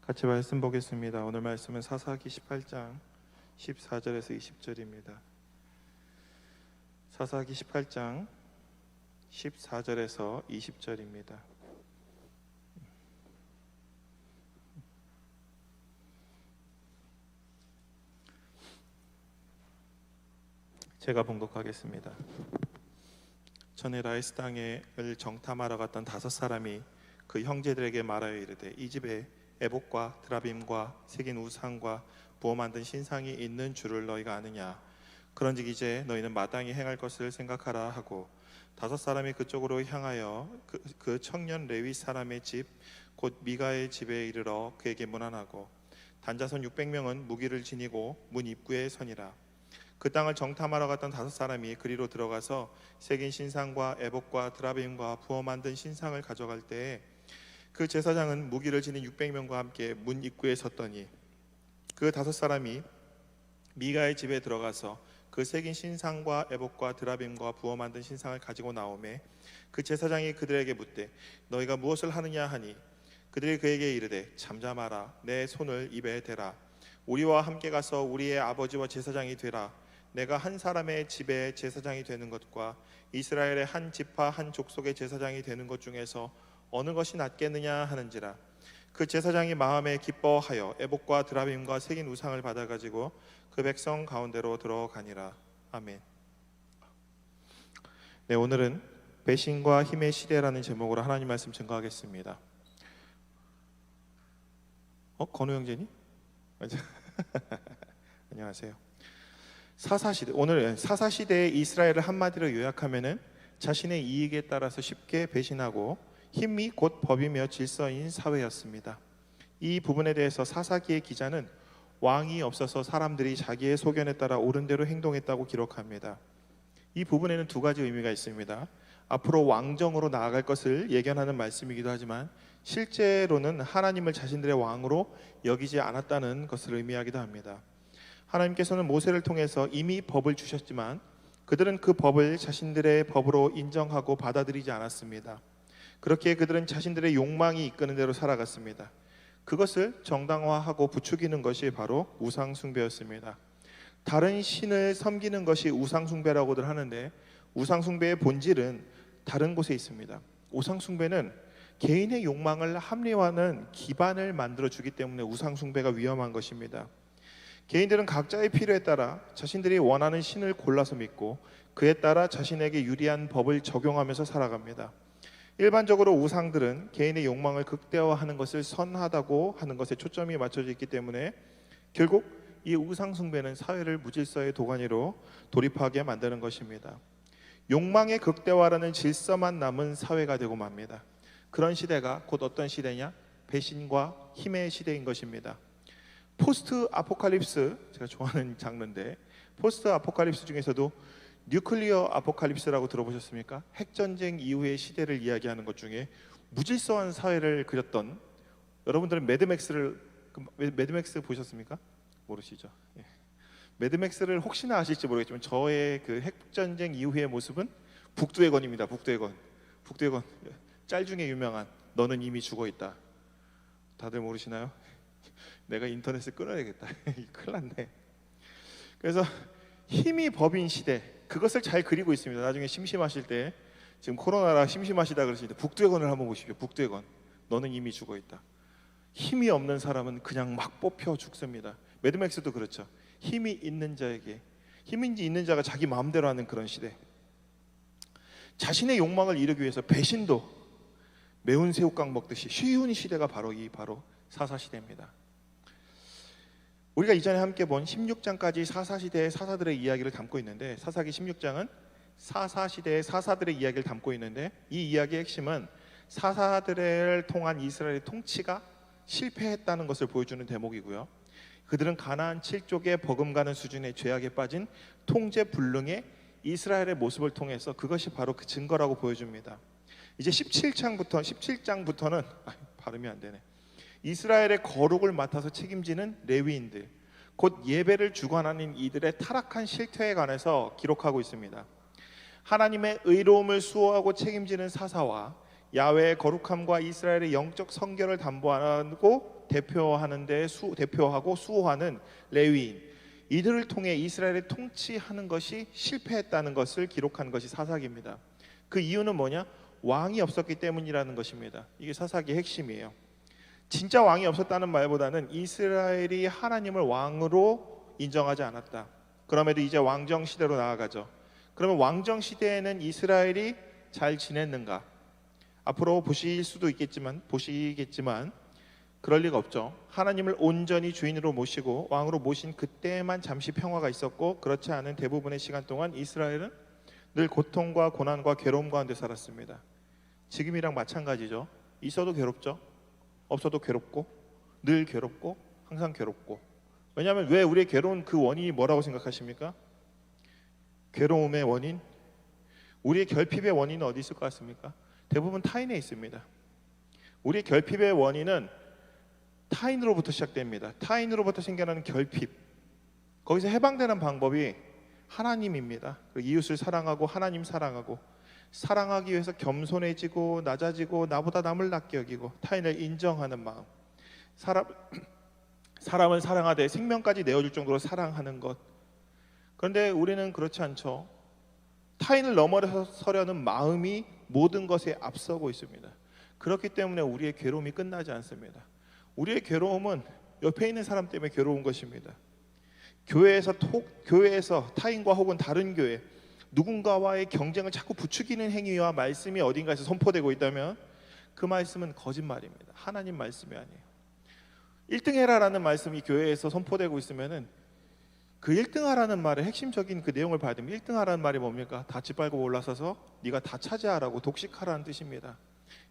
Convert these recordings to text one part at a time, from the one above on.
같이 말씀 보겠습니다. 오늘 말씀은 사사기 18장 14절에서 20절입니다. 사사기 18장 14절에서 20절입니다. 제가 봉독하겠습니다. 전에 라이스 땅을 정탐하러 갔던 5사람이 그 형제들에게 말하여 이르되 이 집에 에봇과 드라빔과 새긴 우상과 부어 만든 신상이 있는 줄을 너희가 아느냐? 그런즉 이제 너희는 마땅히 행할 것을 생각하라 하고 5사람이 그쪽으로 향하여 그 청년 레위 사람의 집 곧 미가의 집에 이르러 그에게 문안하고 단자손 600명은 무기를 지니고 문 입구에 서니라. 그 땅을 정탐하러 갔던 5사람이 그리로 들어가서 새긴 신상과 에봇과 드라빔과 부어 만든 신상을 가져갈 때에 그 제사장은 무기를 지닌 600명과 함께 문 입구에 섰더니 그 5사람이 미가의 집에 들어가서 그 새긴 신상과 에봇과 드라빔과 부어 만든 신상을 가지고 나오매 그 제사장이 그들에게 묻되 너희가 무엇을 하느냐 하니 그들이 그에게 이르되 잠잠하라. 내 손을 입에 대라. 우리와 함께 가서 우리의 아버지와 제사장이 되라. 내가 한 사람의 집에 제사장이 되는 것과 이스라엘의 한 지파 한 족속의 제사장이 되는 것 중에서 어느 것이 낫겠느냐 하는지라. 그 제사장이 마음에 기뻐하여 에봇과 드라빔과 새긴 우상을 받아가지고 그 백성 가운데로 들어가니라. 아멘. 네, 오늘은 배신과 힘의 시대라는 제목으로 하나님 말씀 증거하겠습니다. 건우 형제니? 안녕하세요. 사사시대, 오늘 사사시대의 이스라엘을 한마디로 요약하면은 자신의 이익에 따라서 쉽게 배신하고 힘이 곧 법이며 질서인 사회였습니다. 이 부분에 대해서 사사기의 기자는 왕이 없어서 사람들이 자기의 소견에 따라 옳은 대로 행동했다고 기록합니다. 이 부분에는 2가지 의미가 있습니다. 앞으로 왕정으로 나아갈 것을 예견하는 말씀이기도 하지만 실제로는 하나님을 자신들의 왕으로 여기지 않았다는 것을 의미하기도 합니다. 하나님께서는 모세를 통해서 이미 법을 주셨지만 그들은 그 법을 자신들의 법으로 인정하고 받아들이지 않았습니다. 그렇게 그들은 자신들의 욕망이 이끄는 대로 살아갔습니다. 그것을 정당화하고 부추기는 것이 바로 우상숭배였습니다. 다른 신을 섬기는 것이 우상숭배라고들 하는데 우상숭배의 본질은 다른 곳에 있습니다. 우상숭배는 개인의 욕망을 합리화하는 기반을 만들어주기 때문에 우상숭배가 위험한 것입니다. 개인들은 각자의 필요에 따라 자신들이 원하는 신을 골라서 믿고 그에 따라 자신에게 유리한 법을 적용하면서 살아갑니다. 일반적으로 우상들은 개인의 욕망을 극대화하는 것을 선하다고 하는 것에 초점이 맞춰져 있기 때문에 결국 이 우상 숭배는 사회를 무질서의 도가니로 돌입하게 만드는 것입니다. 욕망의 극대화라는 질서만 남은 사회가 되고 맙니다. 그런 시대가 곧 어떤 시대냐? 배신과 힘의 시대인 것입니다. 포스트 아포칼립스, 제가 좋아하는 장르인데 포스트 아포칼립스 중에서도 뉴클리어 아포칼립스라고 들어보셨습니까? 핵전쟁 이후의 시대를 이야기하는 것 중에 무질서한 사회를 그렸던, 여러분들은 매드맥스 보셨습니까? 모르시죠? 예. 매드맥스를 혹시나 아실지 모르겠지만 저의 그 핵전쟁 이후의 모습은 북두해건입니다. 북두해건 짤 중에 유명한 너는 이미 죽어있다. 다들 모르시나요? 내가 인터넷을 끊어야겠다. 큰일 났네. 그래서 힘이 법인 시대, 그것을 잘 그리고 있습니다. 나중에 심심하실 때, 지금 코로나라 심심하시다 그러시는데 북두해건을 한번 보십시오. 북두해건, 너는 이미 죽어있다. 힘이 없는 사람은 그냥 막 뽑혀 죽습니다. 매드맥스도 그렇죠. 힘이 있는 자에게, 힘인지 있는 자가 자기 마음대로 하는 그런 시대. 자신의 욕망을 이루기 위해서 배신도 매운 새우깡 먹듯이 쉬운 시대가 바로 사사시대입니다. 우리가 이전에 함께 본 16장까지 사사시대의 사사들의 이야기를 담고 있는데, 사사기 16장은 사사시대의 사사들의 이야기를 담고 있는데, 이 이야기의 핵심은 사사들을 통한 이스라엘의 통치가 실패했다는 것을 보여주는 대목이고요. 그들은 가나안 7족에 버금가는 수준의 죄악에 빠진 통제 불능의 이스라엘의 모습을 통해서 그것이 바로 그 증거라고 보여줍니다. 이제 17장부터는 발음이 안 되네. 이스라엘의 거룩을 맡아서 책임지는 레위인들, 곧 예배를 주관하는 이들의 타락한 실태에 관해서 기록하고 있습니다. 하나님의 의로움을 수호하고 책임지는 사사와 야훼의 거룩함과 이스라엘의 영적 성결을 담보하고 대표하고 수호하는 레위인, 이들을 통해 이스라엘을 통치하는 것이 실패했다는 것을 기록한 것이 사사기입니다. 그 이유는 뭐냐? 왕이 없었기 때문이라는 것입니다. 이게 사사기의 핵심이에요. 진짜 왕이 없었다는 말보다는 이스라엘이 하나님을 왕으로 인정하지 않았다. 그럼에도 이제 왕정 시대로 나아가죠. 그러면 왕정 시대에는 이스라엘이 잘 지냈는가? 앞으로 보시겠지만 그럴 리가 없죠. 하나님을 온전히 주인으로 모시고 왕으로 모신 그때만 잠시 평화가 있었고, 그렇지 않은 대부분의 시간 동안 이스라엘은 늘 고통과 고난과 괴로움 가운데 살았습니다. 지금이랑 마찬가지죠. 있어도 괴롭죠. 없어도 괴롭고, 늘 괴롭고, 항상 괴롭고. 왜냐하면 왜 우리의 괴로운 그 원인이 뭐라고 생각하십니까? 괴로움의 원인, 우리의 결핍의 원인은 어디 있을 것 같습니까? 대부분 타인에 있습니다. 우리의 결핍의 원인은 타인으로부터 시작됩니다. 타인으로부터 생겨나는 결핍, 거기서 해방되는 방법이 하나님입니다. 이웃을 사랑하고 하나님 사랑하고, 사랑하기 위해서 겸손해지고 낮아지고 나보다 남을 낮게 여기고 타인을 인정하는 마음, 사람을 사랑하되 생명까지 내어줄 정도로 사랑하는 것. 그런데 우리는 그렇지 않죠. 타인을 넘어서려는 마음이 모든 것에 앞서고 있습니다. 그렇기 때문에 우리의 괴로움이 끝나지 않습니다. 우리의 괴로움은 옆에 있는 사람 때문에 괴로운 것입니다. 교회에서 타인과 혹은 다른 교회, 누군가와의 경쟁을 자꾸 부추기는 행위와 말씀이 어딘가에서 선포되고 있다면 그 말씀은 거짓말입니다. 하나님 말씀이 아니에요. 1등 해라라는 말씀이 교회에서 선포되고 있으면은 그 1등 하라는 말의 핵심적인 그 내용을 봐야 됩니다. 1등 하라는 말이 뭡니까? 다 짓밟고 올라서서 네가 다 차지하라고, 독식하라는 뜻입니다.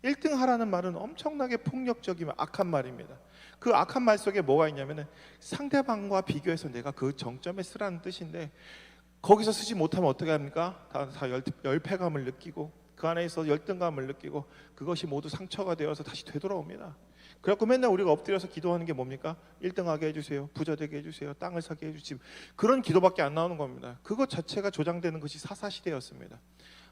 1등 하라는 말은 엄청나게 폭력적이며 악한 말입니다. 그 악한 말 속에 뭐가 있냐면은 상대방과 비교해서 내가 그 정점에 쓰라는 뜻인데, 거기서 쓰지 못하면 어떻게 합니까? 다 열패감을 느끼고 그 안에서 열등감을 느끼고 그것이 모두 상처가 되어서 다시 되돌아옵니다. 그래갖고 맨날 우리가 엎드려서 기도하는 게 뭡니까? 1등하게 해주세요, 부자 되게 해주세요, 땅을 사게 해주시고, 그런 기도밖에 안 나오는 겁니다. 그것 자체가 조장되는 것이 사사시대였습니다.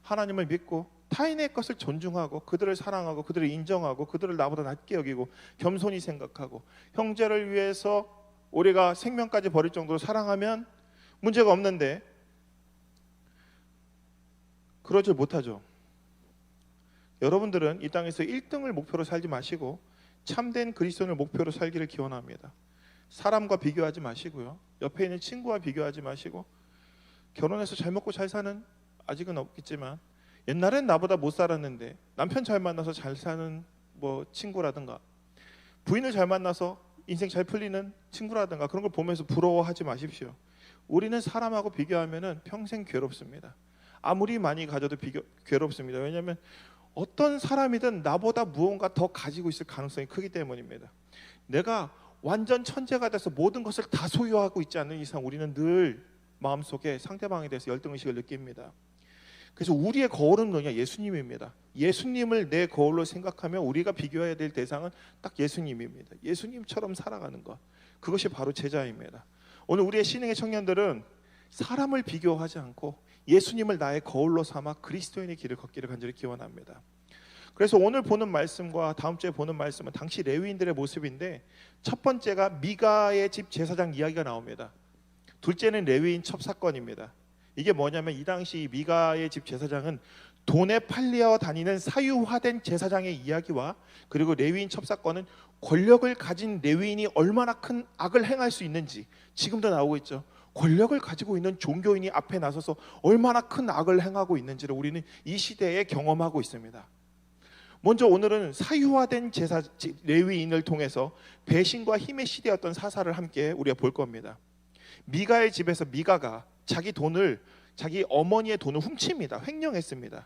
하나님을 믿고 타인의 것을 존중하고 그들을 사랑하고 그들을 인정하고 그들을 나보다 낮게 여기고 겸손히 생각하고 형제를 위해서 우리가 생명까지 버릴 정도로 사랑하면 문제가 없는데 그러질 못하죠. 여러분들은 이 땅에서 1등을 목표로 살지 마시고 참된 그리스도인을 목표로 살기를 기원합니다. 사람과 비교하지 마시고요, 옆에 있는 친구와 비교하지 마시고, 결혼해서 잘 먹고 잘 사는, 아직은 없겠지만 옛날엔 나보다 못 살았는데 남편 잘 만나서 잘 사는 친구라든가, 부인을 잘 만나서 인생 잘 풀리는 친구라든가, 그런 걸 보면서 부러워하지 마십시오. 우리는 사람하고 비교하면 평생 괴롭습니다. 아무리 많이 가져도 괴롭습니다. 왜냐하면 어떤 사람이든 나보다 무언가 더 가지고 있을 가능성이 크기 때문입니다. 내가 완전 천재가 돼서 모든 것을 다 소유하고 있지 않는 이상 우리는 늘 마음속에 상대방에 대해서 열등의식을 느낍니다. 그래서 우리의 거울은 뭐냐? 예수님입니다. 예수님을 내 거울로 생각하며 우리가 비교해야 될 대상은 딱 예수님입니다. 예수님처럼 살아가는 것, 그것이 바로 제자입니다. 오늘 우리의 신흥의 청년들은 사람을 비교하지 않고 예수님을 나의 거울로 삼아 그리스도인의 길을 걷기를 간절히 기원합니다. 그래서 오늘 보는 말씀과 다음 주에 보는 말씀은 당시 레위인들의 모습인데, 첫 번째가 미가의 집 제사장 이야기가 나옵니다. 둘째는 레위인 첩사건입니다. 이게 뭐냐면 이 당시 미가의 집 제사장은 돈에 팔려 다니는 사유화된 제사장의 이야기와, 그리고 레위인 첩사건은 권력을 가진 레위인이 얼마나 큰 악을 행할 수 있는지, 지금도 나오고 있죠. 권력을 가지고 있는 종교인이 앞에 나서서 얼마나 큰 악을 행하고 있는지를 우리는 이 시대에 경험하고 있습니다. 먼저 오늘은 사유화된 레위인을 통해서 배신과 힘의 시대였던 사사를 함께 우리가 볼 겁니다. 미가의 집에서 미가가 자기 어머니의 돈을 훔칩니다. 횡령했습니다.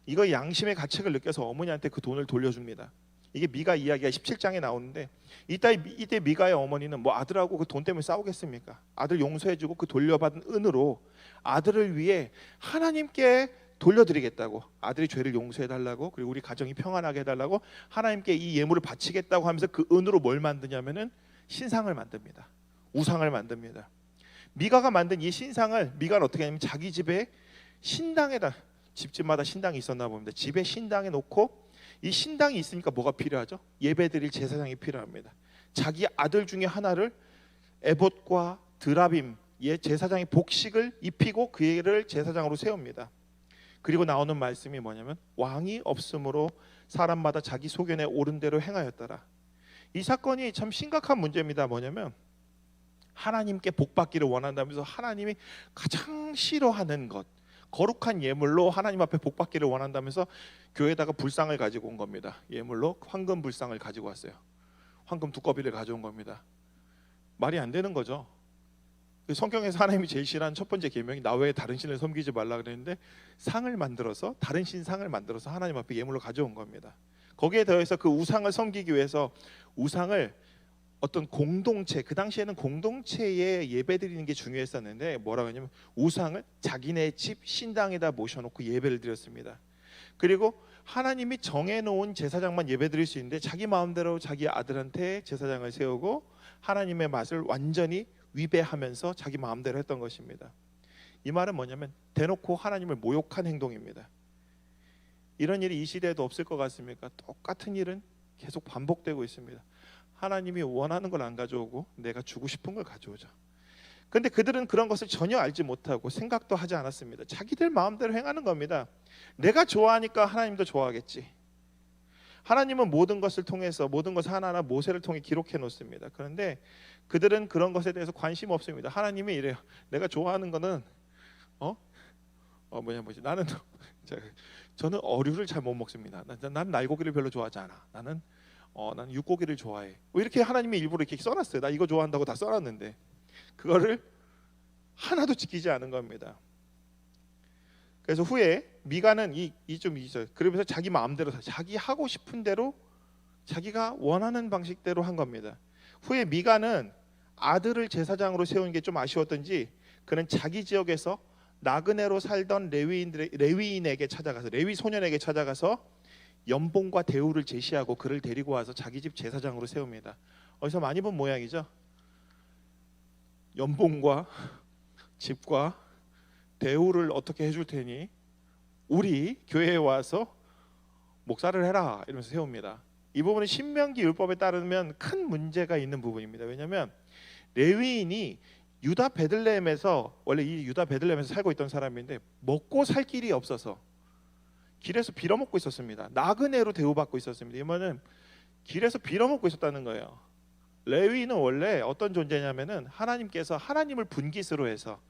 이거 양심의 가책을 느껴서 어머니한테 그 돈을 돌려줍니다. 이게 미가 이야기가 17장에 나오는데, 이때 미가의 어머니는 아들하고 그 돈 때문에 싸우겠습니까? 아들 용서해주고 그 돌려받은 은으로 아들을 위해 하나님께 돌려드리겠다고, 아들이 죄를 용서해달라고, 그리고 우리 가정이 평안하게 해달라고 하나님께 이 예물을 바치겠다고 하면서 그 은으로 뭘 만드냐면은 신상을 만듭니다. 우상을 만듭니다. 미가가 만든 이 신상을 미가는 어떻게 하냐면 자기 집에 신당에다, 집집마다 신당이 있었나 봅니다. 집에 신당에 놓고, 이 신당이 있으니까 뭐가 필요하죠? 예배드릴 제사장이 필요합니다. 자기 아들 중에 하나를 에봇과 드라빔 제사장의 복식을 입히고 그를 제사장으로 세웁니다. 그리고 나오는 말씀이 뭐냐면 왕이 없으므로 사람마다 자기 소견에 옳은 대로 행하였더라. 이 사건이 참 심각한 문제입니다. 뭐냐면 하나님께 복받기를 원한다면서 하나님이 가장 싫어하는 것, 거룩한 예물로 하나님 앞에 복받기를 원한다면서 교회에다가 불상을 가지고 온 겁니다. 예물로 황금 불상을 가지고 왔어요. 황금 두꺼비를 가져온 겁니다. 말이 안 되는 거죠. 성경에서 하나님이 제일 싫어하는 첫 번째 계명이 나 외에 다른 신을 섬기지 말라 그랬는데 상을 만들어서 다른 신상을 만들어서 하나님 앞에 예물로 가져온 겁니다. 거기에 더해서 그 우상을 섬기기 위해서 우상을 어떤 공동체, 그 당시에는 공동체에 예배드리는 게 중요했었는데 뭐라고 하냐면 우상을 자기네 집 신당에다 모셔놓고 예배를 드렸습니다. 그리고 하나님이 정해놓은 제사장만 예배드릴 수 있는데 자기 마음대로 자기 아들한테 제사장을 세우고 하나님의 맛을 완전히 위배하면서 자기 마음대로 했던 것입니다. 이 말은 뭐냐면 대놓고 하나님을 모욕한 행동입니다. 이런 일이 이 시대에도 없을 것 같습니까? 똑같은 일은 계속 반복되고 있습니다. 하나님이 원하는 걸 안 가져오고 내가 주고 싶은 걸 가져오죠. 그런데 그들은 그런 것을 전혀 알지 못하고 생각도 하지 않았습니다. 자기들 마음대로 행하는 겁니다. 내가 좋아하니까 하나님도 좋아하겠지. 하나님은 모든 것을 통해서 모든 것을 하나하나 모세를 통해 기록해 놓습니다. 그런데 그들은 그런 것에 대해서 관심 없습니다. 하나님이 이래요. 내가 좋아하는 거는 나는 저는 어류를 잘 못 먹습니다. 난 날고기를 별로 좋아하지 않아. 나는 육고기를 좋아해. 이렇게 하나님이 일부러 이렇게 써놨어요. 나 이거 좋아한다고 다 써놨는데 그거를 하나도 지키지 않은 겁니다. 그래서 후에 미가는 좀 있어요. 그러면서 자기 마음대로 자기 하고 싶은 대로 자기가 원하는 방식대로 한 겁니다. 후에 미가는 아들을 제사장으로 세우는 게 좀 아쉬웠던지 그는 자기 지역에서 나그네로 살던 레위인에게 찾아가서 레위 소년에게 찾아가서 연봉과 대우를 제시하고 그를 데리고 와서 자기 집 제사장으로 세웁니다. 어디서 많이 본 모양이죠. 연봉과 집과 대우를 어떻게 해줄 테니 우리 교회에 와서 목사를 해라 이러면서 세웁니다. 이 부분은 신명기 율법에 따르면 큰 문제가 있는 부분입니다. 왜냐하면 레위인이 유다 베들레헴에서 원래 이 유다 베들레헴에서 살고 있던 사람인데 먹고 살 길이 없어서 길에서 빌어먹고 있었습니다. 나그네로 대우받고 있었습니다. 이 말은 길에서 빌어먹고 있었다는 거예요. 레위인은 원래 어떤 존재냐면은 하나님께서 하나님을 분깃으로 해서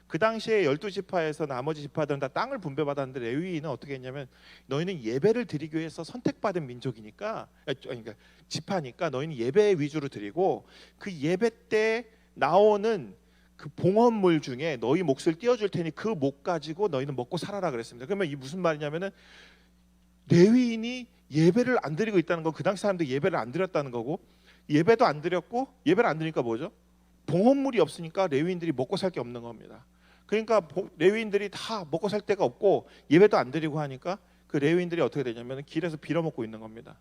그 당시에 12지파에서 나머지 지파들은 다 땅을 분배받았는데 레위인은 어떻게 했냐면 너희는 예배를 드리기 위해서 선택받은 민족이니까 그러니까 지파니까 너희는 예배 위주로 드리고 그 예배 때 나오는 그 봉헌물 중에 너희 몫을 띄워줄 테니 그 목 가지고 너희는 먹고 살아라 그랬습니다. 그러면 이 무슨 말이냐면은 레위인이 예배를 안 드리고 있다는 건 그 당시 사람들이 예배를 안 드렸다는 거고 예배도 안 드렸고 예배를 안 드리니까 뭐죠? 봉헌물이 없으니까 레위인들이 먹고 살 게 없는 겁니다. 그러니까 레위인들이 다 먹고 살 데가 없고 예배도 안 드리고 하니까 그 레위인들이 어떻게 되냐면 길에서 빌어먹고 있는 겁니다.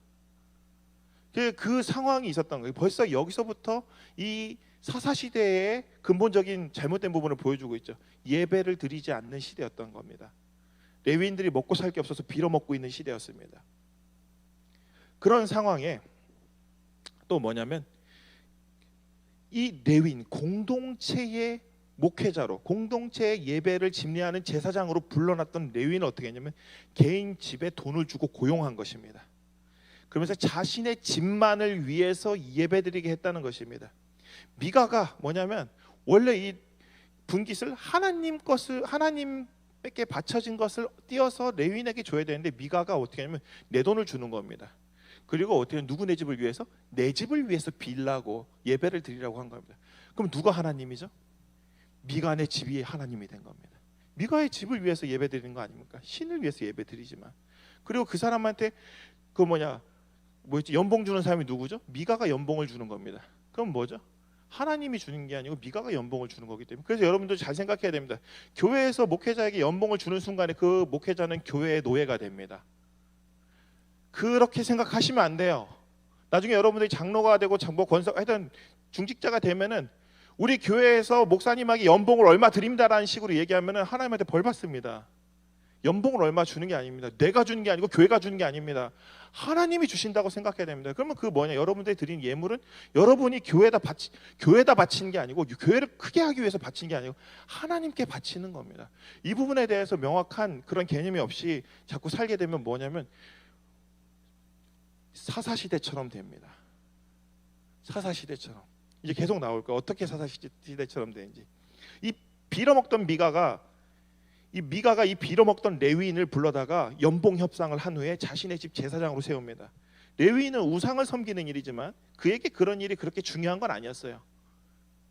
그 상황이 있었던 거예요. 벌써 여기서부터 이 사사시대의 근본적인 잘못된 부분을 보여주고 있죠. 예배를 드리지 않는 시대였던 겁니다. 레위인들이 먹고 살 게 없어서 빌어먹고 있는 시대였습니다. 그런 상황에 또 뭐냐면 이 레위인 공동체의 목회자로 공동체의 예배를 집례하는 제사장으로 불러놨던 레위인은 어떻게 했냐면 개인 집에 돈을 주고 고용한 것입니다. 그러면서 자신의 집만을 위해서 예배드리게 했다는 것입니다. 미가가 뭐냐면 원래 이 분깃을 하나님께 바쳐진 것을 띄어서 레위인에게 줘야 되는데 미가가 어떻게 하냐면 내 돈을 주는 겁니다. 그리고 어떻게 누구 내 집을 위해서? 내 집을 위해서 빌라고 예배를 드리라고 한 겁니다. 그럼 누가 하나님이죠? 미가의 집이 하나님이 된 겁니다. 미가의 집을 위해서 예배 드리는 거 아닙니까? 신을 위해서 예배 드리지만 그리고 그 사람한테 연봉 주는 사람이 누구죠? 미가가 연봉을 주는 겁니다. 그럼 뭐죠? 하나님이 주는 게 아니고 미가가 연봉을 주는 거기 때문에 그래서 여러분들 잘 생각해야 됩니다. 교회에서 목회자에게 연봉을 주는 순간에 그 목회자는 교회의 노예가 됩니다. 그렇게 생각하시면 안 돼요. 나중에 여러분들이 장로가 되고 하여튼 중직자가 되면은 우리 교회에서 목사님에게 연봉을 얼마 드립니다라는 식으로 얘기하면은 하나님한테 벌 받습니다. 연봉을 얼마 주는 게 아닙니다. 내가 주는 게 아니고 교회가 주는 게 아닙니다. 하나님이 주신다고 생각해야 됩니다. 그러면 그 뭐냐? 여러분들이 드린 예물은 여러분이 교회에다 바치는 게 아니고, 교회를 크게 하기 위해서 바치는 게 아니고 하나님께 바치는 겁니다. 이 부분에 대해서 명확한 그런 개념이 없이 자꾸 살게 되면 뭐냐면 사사시대처럼 됩니다. 사사시대처럼. 이제 계속 나올 거예요. 어떻게 사사시대처럼 되는지. 이 빌어먹던 미가가 이 빌어먹던 레위인을 불러다가 연봉 협상을 한 후에 자신의 집 제사장으로 세웁니다. 레위인은 우상을 섬기는 일이지만 그에게 그런 일이 그렇게 중요한 건 아니었어요.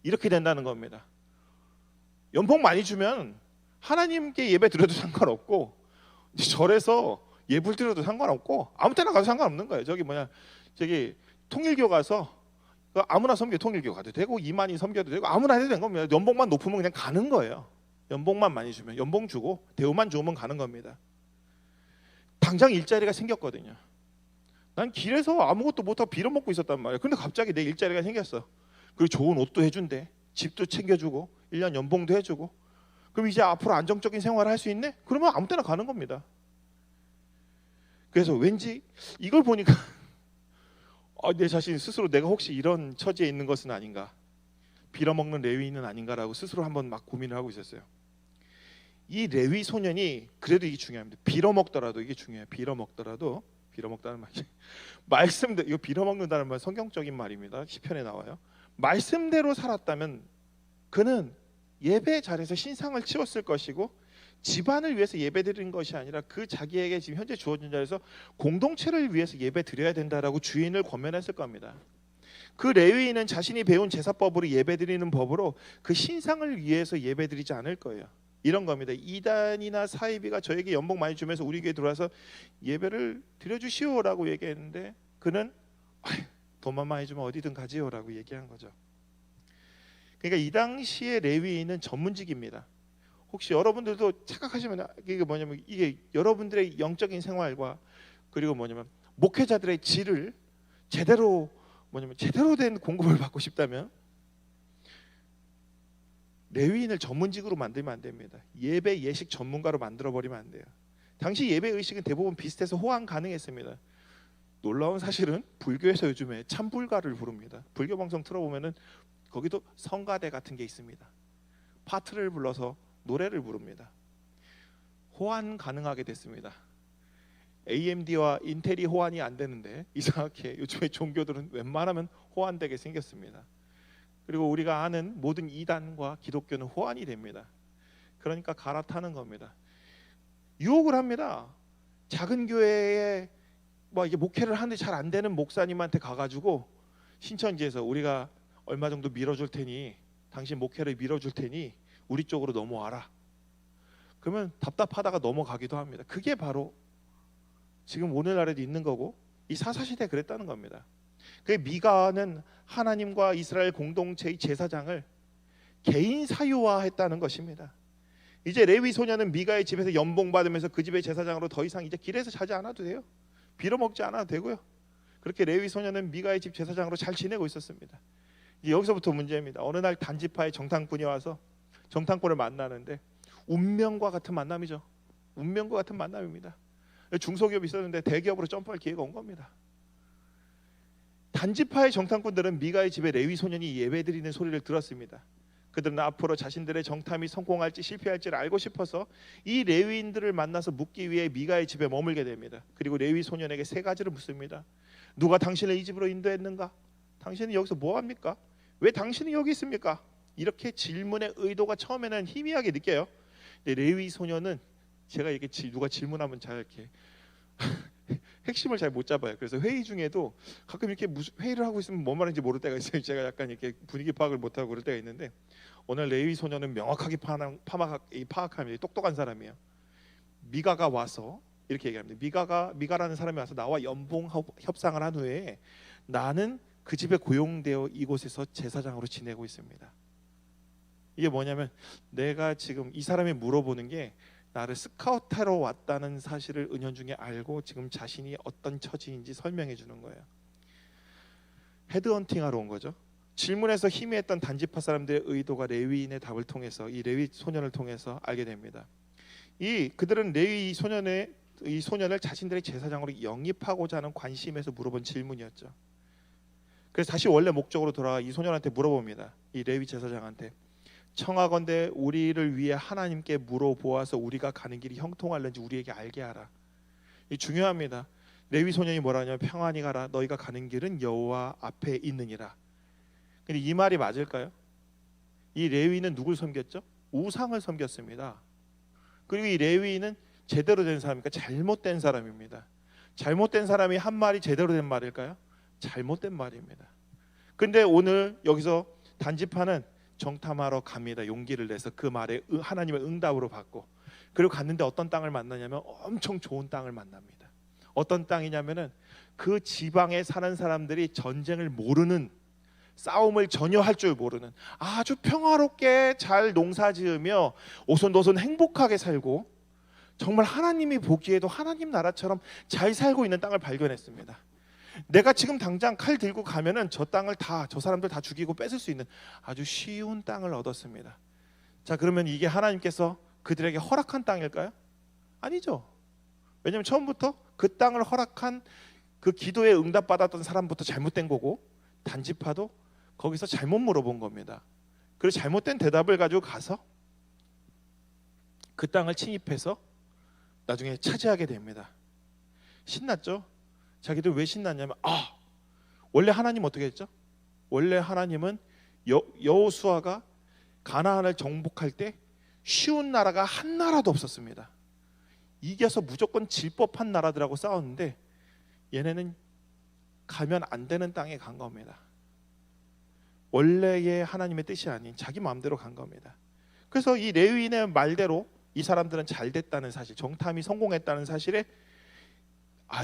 이렇게 된다는 겁니다. 연봉 많이 주면 하나님께 예배 드려도 상관없고, 절에서 예불 드려도 상관없고, 아무 때나 가도 상관없는 거예요. 저기 통일교 가서 아무나 섬겨, 통일교 가도 되고 이만희 섬겨도 되고 아무나 해도 되는 겁니다. 연봉만 높으면 그냥 가는 거예요. 연봉만 많이 주면, 연봉 주고 대우만 주면 가는 겁니다. 당장 일자리가 생겼거든요. 난 길에서 아무것도 못하고 빌어먹고 있었단 말이에요. 근데 갑자기 내 일자리가 생겼어. 그리고 좋은 옷도 해준대, 집도 챙겨주고 1년 연봉도 해주고. 그럼 이제 앞으로 안정적인 생활을 할 수 있네? 그러면 아무 때나 가는 겁니다. 그래서 왠지 이걸 보니까 내 자신 스스로 내가 혹시 이런 처지에 있는 것은 아닌가, 빌어먹는 레위인은 아닌가라고 스스로 한번 막 고민을 하고 있었어요. 이 레위 소년이, 그래도 이게 중요합니다. 빌어먹더라도 이게 중요해요. 빌어먹다는 말이 말씀대로, 이거 빌어먹는다는 말 성경적인 말입니다. 시편에 나와요. 말씀대로 살았다면 그는 예배 자리에서 신상을 치웠을 것이고, 집안을 위해서 예배 드리는 것이 아니라 그 자기에게 지금 현재 주어진 자리에서 공동체를 위해서 예배 드려야 된다라고 주인을 권면했을 겁니다. 그 레위인은 자신이 배운 제사법으로 예배 드리는 법으로 그 신상을 위해서 예배 드리지 않을 거예요. 이런 겁니다. 이단이나 사이비가 저에게 연봉 많이 주면서 우리 교회에 들어와서 예배를 드려주시오라고 얘기했는데, 그는 돈만 많이 주면 어디든 가지요라고 얘기한 거죠. 그러니까 이 당시의 레위인은 전문직입니다. 혹시 여러분들도 착각하시면, 이게 뭐냐면 이게 여러분들의 영적인 생활과 그리고 뭐냐면 목회자들의 질을 제대로 된 공급을 받고 싶다면 레위인을 전문직으로 만들면 안 됩니다. 예배 예식 전문가로 만들어 버리면 안 돼요. 당시 예배 의식은 대부분 비슷해서 호환 가능했습니다. 놀라운 사실은 불교에서 요즘에 참불가를 부릅니다. 불교 방송 틀어보면은 거기도 성가대 같은 게 있습니다. 파트를 불러서 노래를 부릅니다. 호환 가능하게 됐습니다. AMD와 인텔이 호환이 안 되는데 이상하게 요즘에 종교들은 웬만하면 호환되게 생겼습니다. 그리고 우리가 아는 모든 이단과 기독교는 호환이 됩니다. 그러니까 갈아타는 겁니다. 유혹을 합니다. 작은 교회에 이게 목회를 하는데 잘 안 되는 목사님한테 가가지고 신천지에서 우리가 얼마 정도 밀어줄 테니, 당신 목회를 밀어줄 테니 우리 쪽으로 넘어와라. 그러면 답답하다가 넘어가기도 합니다. 그게 바로 지금 오늘날에도 있는 거고, 이 사사시대에 그랬다는 겁니다. 그 미가는 하나님과 이스라엘 공동체의 제사장을 개인 사유화했다는 것입니다. 이제 레위 소년은 미가의 집에서 연봉 받으면서 그 집의 제사장으로 더 이상 이제 길에서 자지 않아도 돼요. 빌어먹지 않아도 되고요. 그렇게 레위 소년은 미가의 집 제사장으로 잘 지내고 있었습니다. 이제 여기서부터 문제입니다. 어느 날 단지파의 정탐꾼이 와서 정탐꾼을 만나는데 운명과 같은 만남이죠. 운명과 같은 만남입니다. 중소기업이 있었는데 대기업으로 점프할 기회가 온 겁니다. 단지파의 정탐꾼들은 미가의 집에 레위 소년이 예배드리는 소리를 들었습니다. 그들은 앞으로 자신들의 정탐이 성공할지 실패할지를 알고 싶어서 이 레위인들을 만나서 묻기 위해 미가의 집에 머물게 됩니다. 그리고 레위 소년에게 세 가지를 묻습니다. 누가 당신을 이 집으로 인도했는가? 당신은 여기서 뭐합니까? 왜 당신이 여기 있습니까? 이렇게 질문의 의도가 처음에는 희미하게 느껴요. 근데 레위 소년은, 제가 이렇게 누가 질문하면 잘 이렇게 핵심을 잘 못 잡아요. 그래서 회의 중에도 가끔 이렇게 무슨 회의를 하고 있으면 뭔 말인지 모를 때가 있어요. 제가 약간 이렇게 분위기 파악을 못하고 그럴 때가 있는데, 오늘 레위 소년은 명확하게 파악하면 똑똑한 사람이에요. 미가가 와서 이렇게 얘기합니다. 미가라는 사람이 와서 나와 연봉 협상을 한 후에 나는 그 집에 고용되어 이곳에서 제사장으로 지내고 있습니다. 이게 뭐냐면, 내가 지금 이 사람이 물어보는 게 나를 스카우트하러 왔다는 사실을 은연중에 알고 지금 자신이 어떤 처지인지 설명해 주는 거예요. 헤드헌팅하러 온 거죠. 질문에서 희미했던 단지파 사람들의 의도가 레위인의 답을 통해서, 이 레위 소년을 통해서 알게 됩니다. 그들은 레위 이 소년을 자신들의 제사장으로 영입하고자 하는 관심에서 물어본 질문이었죠. 그래서 다시 원래 목적으로 돌아가 이 소년한테 물어봅니다. 이 레위 제사장한테 청하건대 우리를 위해 하나님께 물어보아서 우리가 가는 길이 형통할는지 우리에게 알게 하라. 이 중요합니다. 레위 소년이 뭐라냐면 평안히 가라. 너희가 가는 길은 여호와 앞에 있느니라. 근데 이 말이 맞을까요? 이 레위는 누굴 섬겼죠? 우상을 섬겼습니다. 그리고 이 레위는 제대로 된 사람입니까? 잘못된 사람입니다. 잘못된 사람이 한 말이 제대로 된 말일까요? 잘못된 말입니다. 근데 오늘 여기서 단지파는 정탐하러 갑니다. 용기를 내서 그 말에 하나님의 응답으로 받고, 그리고 갔는데 어떤 땅을 만나냐면 엄청 좋은 땅을 만납니다. 어떤 땅이냐면은 그 지방에 사는 사람들이 전쟁을 모르는, 싸움을 전혀 할 줄 모르는, 아주 평화롭게 잘 농사지으며 오손도손 행복하게 살고 정말 하나님이 보기에도 하나님 나라처럼 잘 살고 있는 땅을 발견했습니다. 내가 지금 당장 칼 들고 가면은 저 땅을 저 사람들 다 죽이고 뺏을 수 있는 아주 쉬운 땅을 얻었습니다. 자, 그러면 이게 하나님께서 그들에게 허락한 땅일까요? 아니죠. 왜냐하면 처음부터 그 땅을 허락한 그 기도에 응답받았던 사람부터 잘못된 거고, 단지파도 거기서 잘못 물어본 겁니다. 그래서 잘못된 대답을 가지고 가서 그 땅을 침입해서 나중에 차지하게 됩니다. 신났죠? 자기들 왜 신났냐면 원래 하나님 어떻게 했죠? 원래 하나님은 여호수아가 가나안을 정복할 때 쉬운 나라가 한 나라도 없었습니다. 이겨서 무조건 질 법한 나라들하고 싸웠는데 얘네는 가면 안 되는 땅에 간 겁니다. 원래의 하나님의 뜻이 아닌 자기 마음대로 간 겁니다. 그래서 이 레위인의 말대로 이 사람들은 잘 됐다는 사실, 정탐이 성공했다는 사실에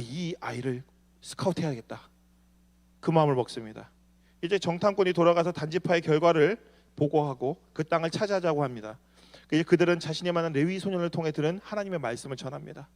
이 아이를 스카우트해야겠다, 그 마음을 먹습니다. 이제 정탐꾼이 돌아가서 단지파의 결과를 보고하고 그 땅을 차지하자고 합니다. 그들은 자신이 만난 레위 소년을 통해 들은 하나님의 말씀을 전합니다.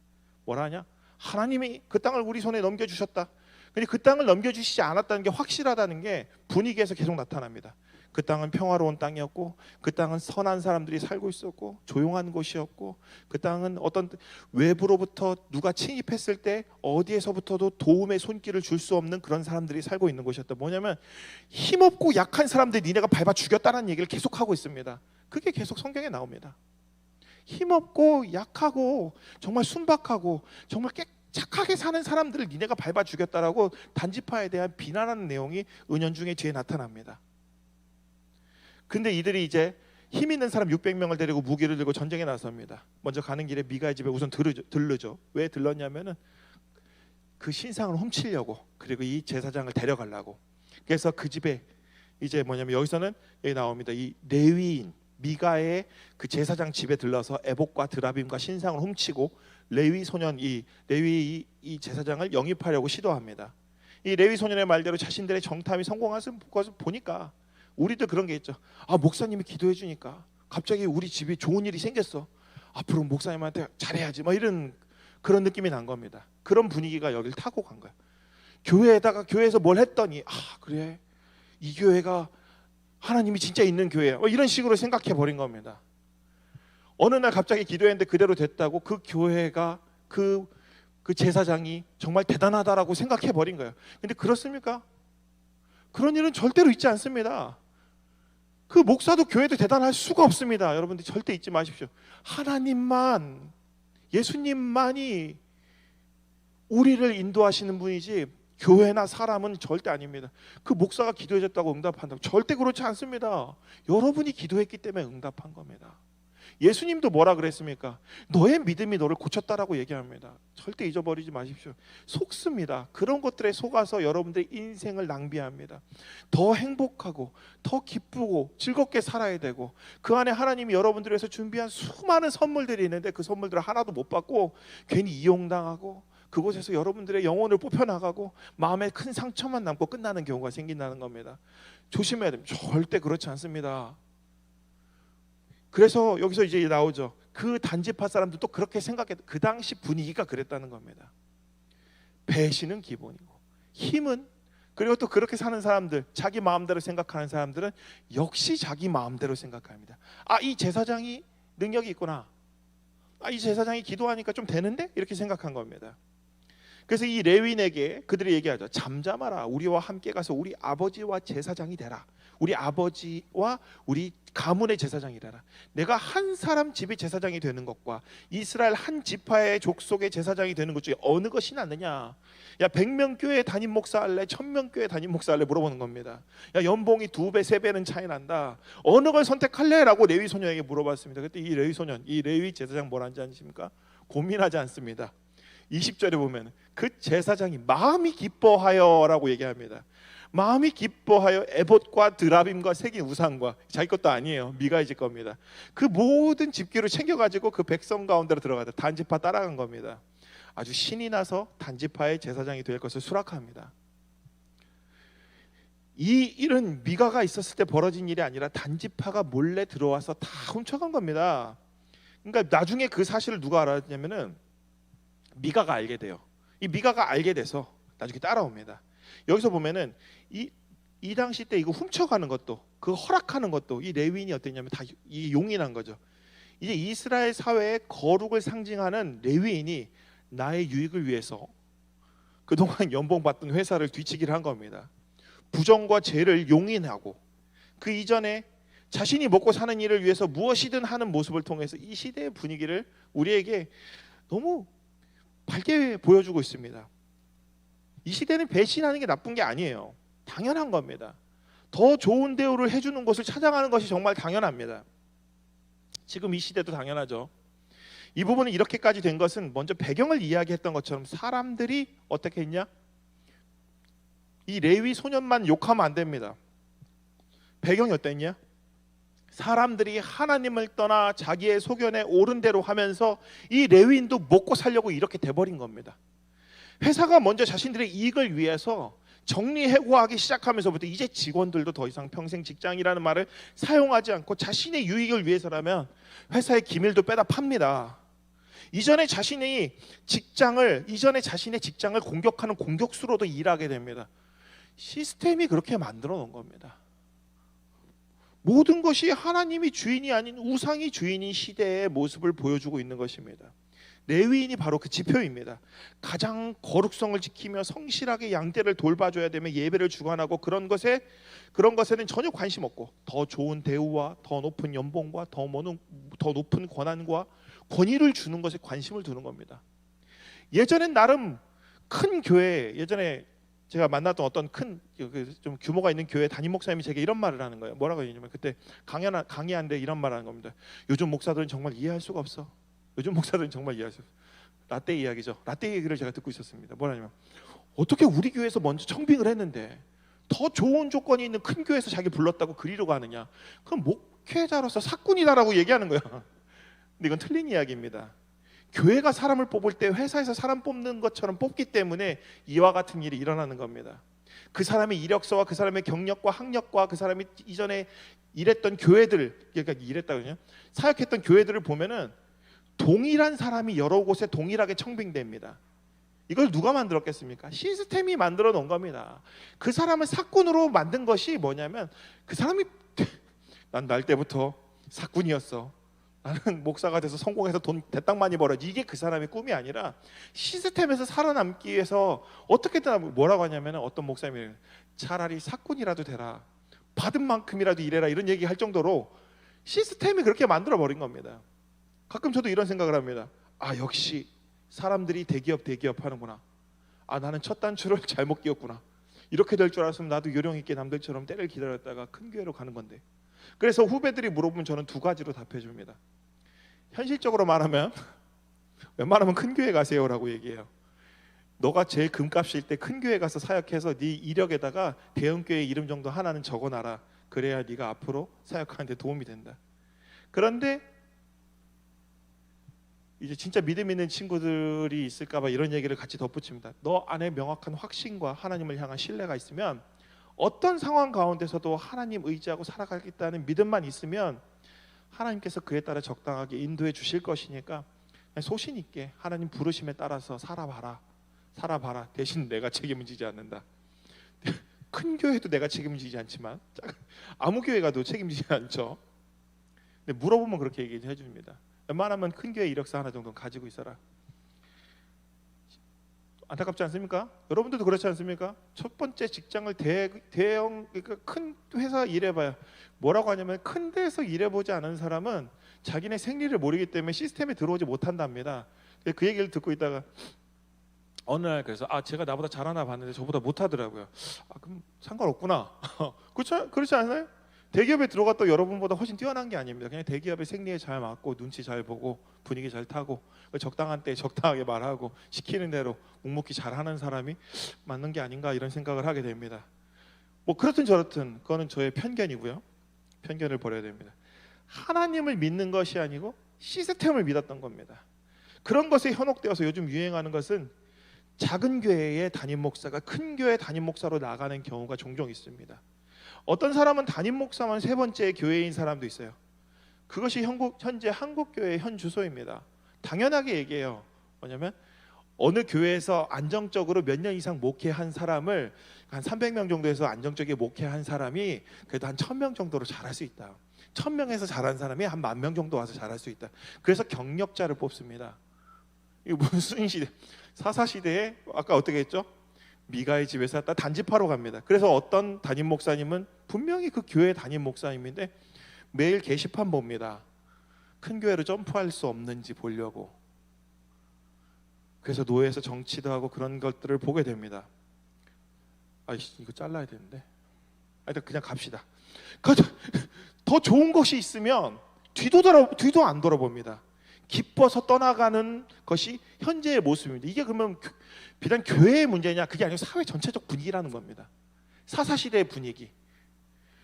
뭐라 하냐? 하나님이 그 땅을 우리 손에 넘겨주셨다. 근데 그 땅을 넘겨주시지 않았다는 게 확실하다는 게 분위기에서 계속 나타납니다. 그 땅은 평화로운 땅이었고, 그 땅은 선한 사람들이 살고 있었고, 조용한 곳이었고, 그 땅은 어떤 외부로부터 누가 침입했을 때 어디에서부터도 도움의 손길을 줄 수 없는 그런 사람들이 살고 있는 곳이었다. 뭐냐면 힘없고 약한 사람들 니네가 밟아 죽였다는 얘기를 계속하고 있습니다. 그게 계속 성경에 나옵니다. 힘없고 약하고 정말 순박하고 정말 착하게 사는 사람들을 니네가 밟아 죽였다라고 단지파에 대한 비난하는 내용이 은연중에 뒤에 나타납니다. 근데 이들이 이제 힘 있는 사람 600명을 데리고 무기를 들고 전쟁에 나섭니다. 먼저 가는 길에 미가의 집에 우선 들르죠. 왜 들렀냐면은 그 신상을 훔치려고, 그리고 이 제사장을 데려가려고. 그래서 그 집에 이제 뭐냐면 여기서는 여기 나옵니다. 이 레위인 미가의 그 제사장 집에 들러서 에봇과 드라빔과 신상을 훔치고 레위 소년 이 제사장을 영입하려고 시도합니다. 이 레위 소년의 말대로 자신들의 정탐이 성공한 것을 보니까 우리도 그런 게 있죠. 목사님이 기도해 주니까 갑자기 우리 집에 좋은 일이 생겼어. 앞으로 목사님한테 잘해야지. 이런 그런 느낌이 난 겁니다. 그런 분위기가 여기를 타고 간 거예요. 교회에서 뭘 했더니 그래, 이 교회가 하나님이 진짜 있는 교회야. 이런 식으로 생각해 버린 겁니다. 어느 날 갑자기 기도했는데 그대로 됐다고 그 교회가 그 제사장이 정말 대단하다라고 생각해 버린 거예요. 근데 그렇습니까? 그런 일은 절대로 있지 않습니다. 그 목사도 교회도 대단할 수가 없습니다. 여러분들 절대 잊지 마십시오. 하나님만, 예수님만이 우리를 인도하시는 분이지 교회나 사람은 절대 아닙니다. 그 목사가 기도해줬다고 응답한다고 절대 그렇지 않습니다. 여러분이 기도했기 때문에 응답한 겁니다. 예수님도 뭐라 그랬습니까? 너의 믿음이 너를 고쳤다라고 얘기합니다. 절대 잊어버리지 마십시오. 속습니다. 그런 것들에 속아서 여러분들의 인생을 낭비합니다. 더 행복하고 더 기쁘고 즐겁게 살아야 되고, 그 안에 하나님이 여러분들을 위해서 준비한 수많은 선물들이 있는데 그 선물들을 하나도 못 받고 괜히 이용당하고 그곳에서 여러분들의 영혼을 뽑혀나가고 마음에 큰 상처만 남고 끝나는 경우가 생긴다는 겁니다. 조심해야 됩니다. 절대 그렇지 않습니다. 그래서 여기서 이제 나오죠. 그 단지파 사람들도 그렇게 생각했다. 그 당시 분위기가 그랬다는 겁니다. 배신은 기본이고, 힘은, 그리고 또 그렇게 사는 사람들, 자기 마음대로 생각하는 사람들은 역시 자기 마음대로 생각합니다. 이 제사장이 능력이 있구나. 이 제사장이 기도하니까 좀 되는데? 이렇게 생각한 겁니다. 그래서 이 레위인에게 그들이 얘기하죠. 잠잠하라. 우리와 함께 가서 우리 아버지와 제사장이 되라. 우리 아버지와 우리 가문의 제사장이 되라. 내가 한 사람 집의 제사장이 되는 것과 이스라엘 한 지파의 족속의 제사장이 되는 것 중에 어느 것이 낫느냐. 야, 100명 교회 담임 목사 할래? 1000명 교회 담임 목사 할래? 물어보는 겁니다. 야, 연봉이 2배, 3배는 차이 난다. 어느 걸 선택할래? 라고 레위 소년에게 물어봤습니다. 그때 이 레위 소년, 이 레위 제사장 뭐라는지 아십니까? 고민하지 않습니다. 20절에 보면 그 제사장이 마음이 기뻐하여라고 얘기합니다. 마음이 기뻐하여 에봇과 드라빔과 새긴 우상과, 자기 것도 아니에요, 미가의 집 겁니다. 그 모든 집기를 챙겨가지고 그 백성 가운데로 들어가다 단지파 따라간 겁니다. 아주 신이 나서 단지파의 제사장이 될 것을 수락합니다. 이 일은 미가가 있었을 때 벌어진 일이 아니라 단지파가 몰래 들어와서 다 훔쳐간 겁니다. 그러니까 나중에 그 사실을 누가 알았냐면은 미가가 알게 돼요. 이 미가가 알게 돼서 나중에 따라옵니다. 여기서 보면은 이 당시 때 이거 훔쳐가는 것도, 그 허락하는 것도 이 레위인이 어땠냐면 다 이 용인한 거죠. 이제 이스라엘 사회의 거룩을 상징하는 레위인이 나의 유익을 위해서 그동안 연봉 받던 회사를 뒤치기를 한 겁니다. 부정과 죄를 용인하고 그 이전에 자신이 먹고 사는 일을 위해서 무엇이든 하는 모습을 통해서 이 시대의 분위기를 우리에게 너무 밝게 보여주고 있습니다. 이 시대는 배신하는 게 나쁜 게 아니에요. 당연한 겁니다. 더 좋은 대우를 해주는 것을 찾아가는 것이 정말 당연합니다. 지금 이 시대도 당연하죠. 이 부분은 이렇게까지 된 것은 먼저 배경을 이야기했던 것처럼 사람들이 어떻게 했냐? 이 레위 소년만 욕하면 안 됩니다. 배경이 어땠냐? 사람들이 하나님을 떠나 자기의 소견에 옳은 대로 하면서 이 레위인도 먹고 살려고 이렇게 돼버린 겁니다. 회사가 먼저 자신들의 이익을 위해서 정리해고하기 시작하면서부터 이제 직원들도 더 이상 평생 직장이라는 말을 사용하지 않고 자신의 유익을 위해서라면 회사의 기밀도 빼다 팝니다. 이전에 자신의 직장을 공격하는 공격수로도 일하게 됩니다. 시스템이 그렇게 만들어 놓은 겁니다. 모든 것이 하나님이 주인이 아닌 우상이 주인인 시대의 모습을 보여주고 있는 것입니다. 레위인이 바로 그 지표입니다. 가장 거룩성을 지키며 성실하게 양떼를 돌봐줘야 되며 예배를 주관하고 그런 것에는 전혀 관심 없고 더 좋은 대우와 더 높은 연봉과 더 높은 권한과 권위를 주는 것에 관심을 두는 겁니다. 예전엔 나름 큰 교회, 예전에 제가 만났던 어떤 큰 좀 규모가 있는 교회 담임 목사님이 제게 이런 말을 하는 거예요. 뭐라고 했냐면 그때 강의하는데 이런 말을 하는 겁니다. 요즘 목사들은 정말 이해할 수가 없어. 요즘 목사들은 정말 이해할 수 없어. 라떼 이야기죠. 라떼 얘기를 제가 듣고 있었습니다. 뭐라냐면 어떻게 우리 교회에서 먼저 청빙을 했는데 더 좋은 조건이 있는 큰 교회에서 자기 불렀다고 그리려고 하느냐. 그럼 목회자로서 사꾼이다라고 얘기하는 거야. 근데 이건 틀린 이야기입니다. 교회가 사람을 뽑을 때 회사에서 사람 뽑는 것처럼 뽑기 때문에 이와 같은 일이 일어나는 겁니다. 그 사람의 이력서와 그 사람의 경력과 학력과 그 사람이 이전에 일했던 교회들, 그러니까 일했다고요? 사역했던 교회들을 보면은 동일한 사람이 여러 곳에 동일하게 청빙됩니다. 이걸 누가 만들었겠습니까? 시스템이 만들어 놓은 겁니다. 그 사람을 사꾼으로 만든 것이 뭐냐면 그 사람이 난 날 때부터 사꾼이었어. 나는 목사가 돼서 성공해서 돈 대딱 많이 벌어야지. 이게 그 사람의 꿈이 아니라 시스템에서 살아남기 위해서 어떻게든 뭐라고 하냐면 어떤 목사님이 차라리 사꾼이라도 되라. 받은 만큼이라도 일해라. 이런 얘기 할 정도로 시스템이 그렇게 만들어 버린 겁니다. 가끔 저도 이런 생각을 합니다. 역시 사람들이 대기업 하는구나. 나는 첫 단추를 잘못 끼웠구나. 이렇게 될 줄 알았으면 나도 요령 있게 남들처럼 때를 기다렸다가 큰 교회로 가는 건데. 그래서 후배들이 물어보면 저는 두 가지로 답해 줍니다. 현실적으로 말하면 웬만하면 큰 교회 가세요라고 얘기해요. 너가 제일 금값일 때 큰 교회 가서 사역해서 네 이력에다가 대형 교회 이름 정도 하나는 적어놔라. 그래야 네가 앞으로 사역하는 데 도움이 된다. 그런데 이제 진짜 믿음 있는 친구들이 있을까 봐 이런 얘기를 같이 덧붙입니다. 너 안에 명확한 확신과 하나님을 향한 신뢰가 있으면 어떤 상황 가운데서도 하나님 의지하고 살아가겠다는 믿음만 있으면 하나님께서 그에 따라 적당하게 인도해 주실 것이니까 소신 있게 하나님 부르심에 따라서 살아봐라. 대신 내가 책임을 지지 않는다. 큰 교회도 내가 책임을 지지 않지만 아무 교회 가도 책임지지 않죠. 근데 물어보면 그렇게 얘기해 줍니다. 웬만하면 큰 교회 이력서 하나 정도는 가지고 있어라. 안타깝지 않습니까? 여러분들도 그렇지 않습니까? 첫 번째 직장을 대형 그러니까 큰 회사 일해봐야 뭐라고 하냐면 큰 데서 일해보지 않은 사람은 자기네 생리를 모르기 때문에 시스템에 들어오지 못한답니다. 그 얘기를 듣고 있다가 어느 날 그래서 제가 나보다 잘하나 봤는데 저보다 못하더라고요. 그럼 상관없구나. 그렇지 않아요? 대기업에 들어갔다 여러분보다 훨씬 뛰어난 게 아닙니다. 그냥 대기업의 생리에 잘 맞고 눈치 잘 보고 분위기 잘 타고 적당한 때 적당하게 말하고 시키는 대로 묵묵히 잘하는 사람이 맞는 게 아닌가 이런 생각을 하게 됩니다. 뭐 그렇든 저렇든 그거는 저의 편견이고요. 편견을 버려야 됩니다. 하나님을 믿는 것이 아니고 시스템을 믿었던 겁니다. 그런 것에 현혹되어서 요즘 유행하는 것은 작은 교회의 담임 목사가 큰 교회 담임 목사로 나가는 경우가 종종 있습니다. 어떤 사람은 담임 목사만 세 번째 교회인 사람도 있어요. 그것이 현재 한국교회의 현 주소입니다. 당연하게 얘기해요. 뭐냐면 어느 교회에서 안정적으로 몇 년 이상 목회한 사람을 한 300명 정도에서 안정적이게 목회한 사람이 그래도 한 1000명 정도로 잘할 수 있다. 1000명에서 잘한 사람이 한 10,000명 정도 와서 잘할 수 있다. 그래서 경력자를 뽑습니다. 이거 무슨 시대? 사사시대에 아까 어떻게 했죠? 미가의 집에서 단집하러 갑니다. 그래서 어떤 담임 목사님은 분명히 그 교회 담임 목사님인데 매일 게시판 봅니다. 큰 교회로 점프할 수 없는지 보려고. 그래서 노예에서 정치도 하고 그런 것들을 보게 됩니다. 이거 잘라야 되는데. 일단 그냥 갑시다. 더 좋은 것이 있으면 뒤도 안 돌아봅니다. 기뻐서 떠나가는 것이 현재의 모습입니다. 이게 그러면 비단 교회의 문제냐? 그게 아니고 사회 전체적 분위기라는 겁니다. 사사시대의 분위기.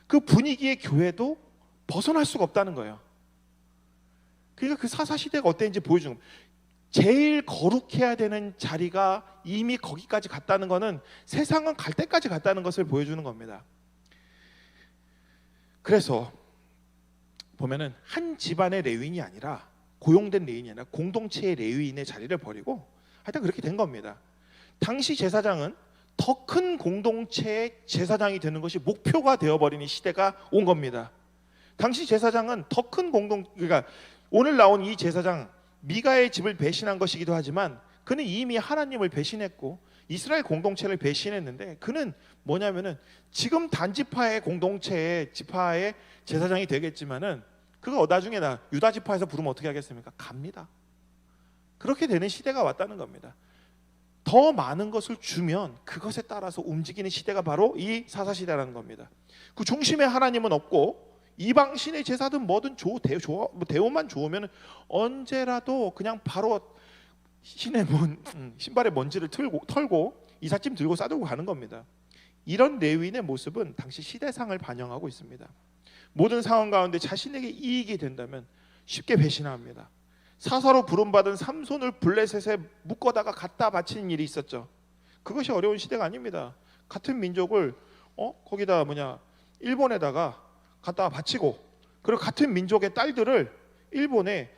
그 분위기의 교회도 벗어날 수가 없다는 거예요. 그러니까 그 사사시대가 어땠는지 보여주는 겁니다. 제일 거룩해야 되는 자리가 이미 거기까지 갔다는 것은 세상은 갈 때까지 갔다는 것을 보여주는 겁니다. 그래서 보면은 한 집안의 레위인이 아니라 고용된 레위인이 아니라 공동체의 레위인의 자리를 버리고 하여튼 그렇게 된 겁니다. 당시 제사장은 더 큰 공동체의 제사장이 되는 것이 목표가 되어버리는 시대가 온 겁니다. 당시 제사장은 더 큰 그러니까 오늘 나온 이 제사장 미가의 집을 배신한 것이기도 하지만 그는 이미 하나님을 배신했고 이스라엘 공동체를 배신했는데 그는 뭐냐면은 지금 단지파의 공동체의 지파의 제사장이 되겠지만은 그거 나중에 유다 지파에서 부르면 어떻게 하겠습니까? 갑니다. 그렇게 되는 시대가 왔다는 겁니다. 더 많은 것을 주면 그것에 따라서 움직이는 시대가 바로 이 사사시대라는 겁니다. 그 중심에 하나님은 없고 이방 신의 제사든 뭐든 대우만 좋으면 언제라도 그냥 바로 신발의 먼지를 털고 이삿짐 들고 싸들고 가는 겁니다. 이런 레위인의 모습은 당시 시대상을 반영하고 있습니다. 모든 상황 가운데 자신에게 이익이 된다면 쉽게 배신합니다. 사사로 부름받은 삼손을 블레셋에 묶어다가 갖다 바치는 일이 있었죠. 그것이 어려운 시대가 아닙니다. 같은 민족을 거기다 일본에다가 갖다 바치고 그리고 같은 민족의 딸들을 일본에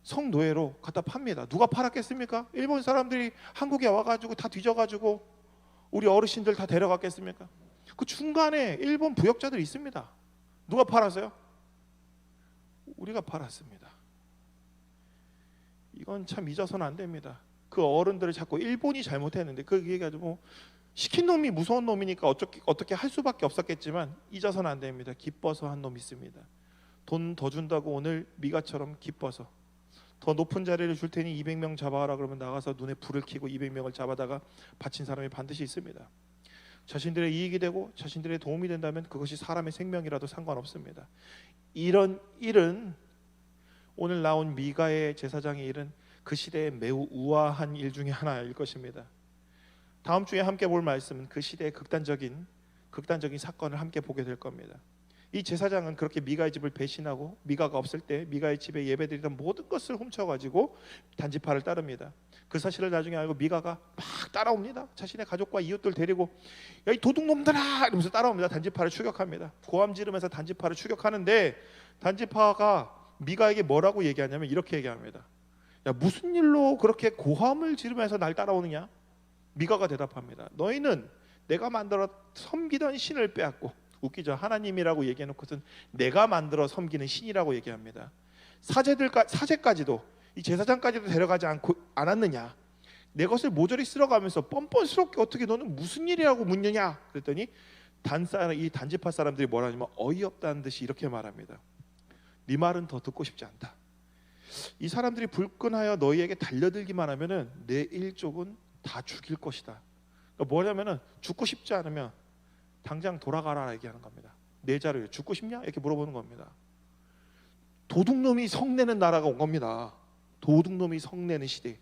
성노예로 갖다 팝니다. 누가 팔았겠습니까? 일본 사람들이 한국에 와가지고 다 뒤져가지고 우리 어르신들 다 데려갔겠습니까? 그 중간에 일본 부역자들이 있습니다. 누가 팔았어요? 우리가 팔았습니다. 이건 참 잊어서는 안 됩니다. 그 어른들을 자꾸 일본이 잘못했는데 그 얘기가지고 시킨 놈이 무서운 놈이니까 어떻게 할 수밖에 없었겠지만 잊어서는 안 됩니다. 기뻐서 한 놈이 있습니다. 돈 더 준다고 오늘 미가처럼 기뻐서 더 높은 자리를 줄 테니 200명 잡아라 그러면 나가서 눈에 불을 켜고 200명을 잡아다가 바친 사람이 반드시 있습니다. 자신들의 이익이 되고 자신들의 도움이 된다면 그것이 사람의 생명이라도 상관없습니다. 이런 일은 오늘 나온 미가의 제사장의 일은 그 시대에 매우 우아한 일 중에 하나일 것입니다. 다음 주에 함께 볼 말씀은 그 시대의 극단적인 사건을 함께 보게 될 겁니다. 이 제사장은 그렇게 미가의 집을 배신하고 미가가 없을 때 미가의 집에 예배드리던 모든 것을 훔쳐가지고 단지파를 따릅니다. 그 사실을 나중에 알고 미가가 막 따라옵니다. 자신의 가족과 이웃들 데리고 야 이 도둑놈들아 이러면서 따라옵니다. 단지파를 추격합니다. 고함 지르면서 단지파를 추격하는데 단지파가 미가에게 뭐라고 얘기하냐면 이렇게 얘기합니다. 야 무슨 일로 그렇게 고함을 지르면서 날 따라오느냐? 미가가 대답합니다. 너희는 내가 만들어 섬기던 신을 빼앗고 웃기죠. 하나님이라고 얘기해놓고선 내가 만들어 섬기는 신이라고 얘기합니다. 사제까지도, 이 제사장까지도 데려가지 않았느냐. 내 것을 모조리 쓸어가면서 뻔뻔스럽게 어떻게 너는 무슨 일이라고 묻느냐 그랬더니 이 단지파 사람들이 뭐라 하냐면 어이없다는 듯이 이렇게 말합니다. 네 말은 더 듣고 싶지 않다. 이 사람들이 불끈하여 너희에게 달려들기만 하면은 내 일족은 다 죽일 것이다. 그러니까 뭐냐면은 죽고 싶지 않으면 당장 돌아가라 얘기하는 겁니다. 내 자를 죽고 싶냐? 이렇게 물어보는 겁니다. 도둑놈이 성내는 나라가 온 겁니다. 도둑놈이 성내는 시대.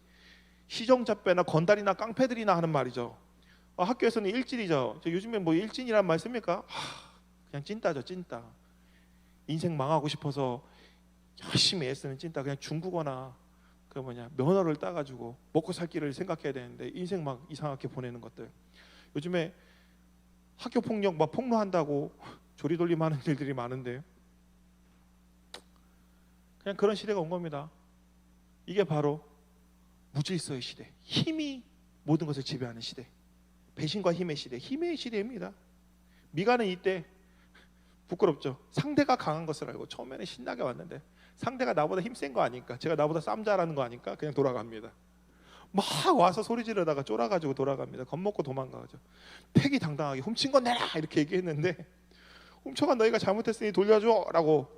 시정잡배나 건달이나 깡패들이나 하는 말이죠. 학교에서는 일진이죠. 요즘에 뭐 일진이란 말 씁니까? 그냥 찐따죠, 찐따. 인생 망하고 싶어서 열심히 애쓰는 찐따. 그냥 중국어나 면허를 따가지고 먹고 살 길을 생각해야 되는데 인생 막 이상하게 보내는 것들. 요즘에 학교 폭력 막 폭로한다고 조리돌림하는 일들이 많은데 그냥 그런 시대가 온 겁니다. 이게 바로 무질서의 시대, 힘이 모든 것을 지배하는 시대, 배신과 힘의 시대, 힘의 시대입니다. 미가는 이때 부끄럽죠. 상대가 강한 것을 알고 처음에는 신나게 왔는데 상대가 나보다 힘센 거 아니까, 제가 나보다 싸움 잘하는 거 아니까 그냥 돌아갑니다. 막 와서 소리 지르다가 쫄아가지고 돌아갑니다. 겁먹고 도망가죠. 패기당당하게 훔친 건 내라 이렇게 얘기했는데 훔쳐간 너희가 잘못했으니 돌려줘 라고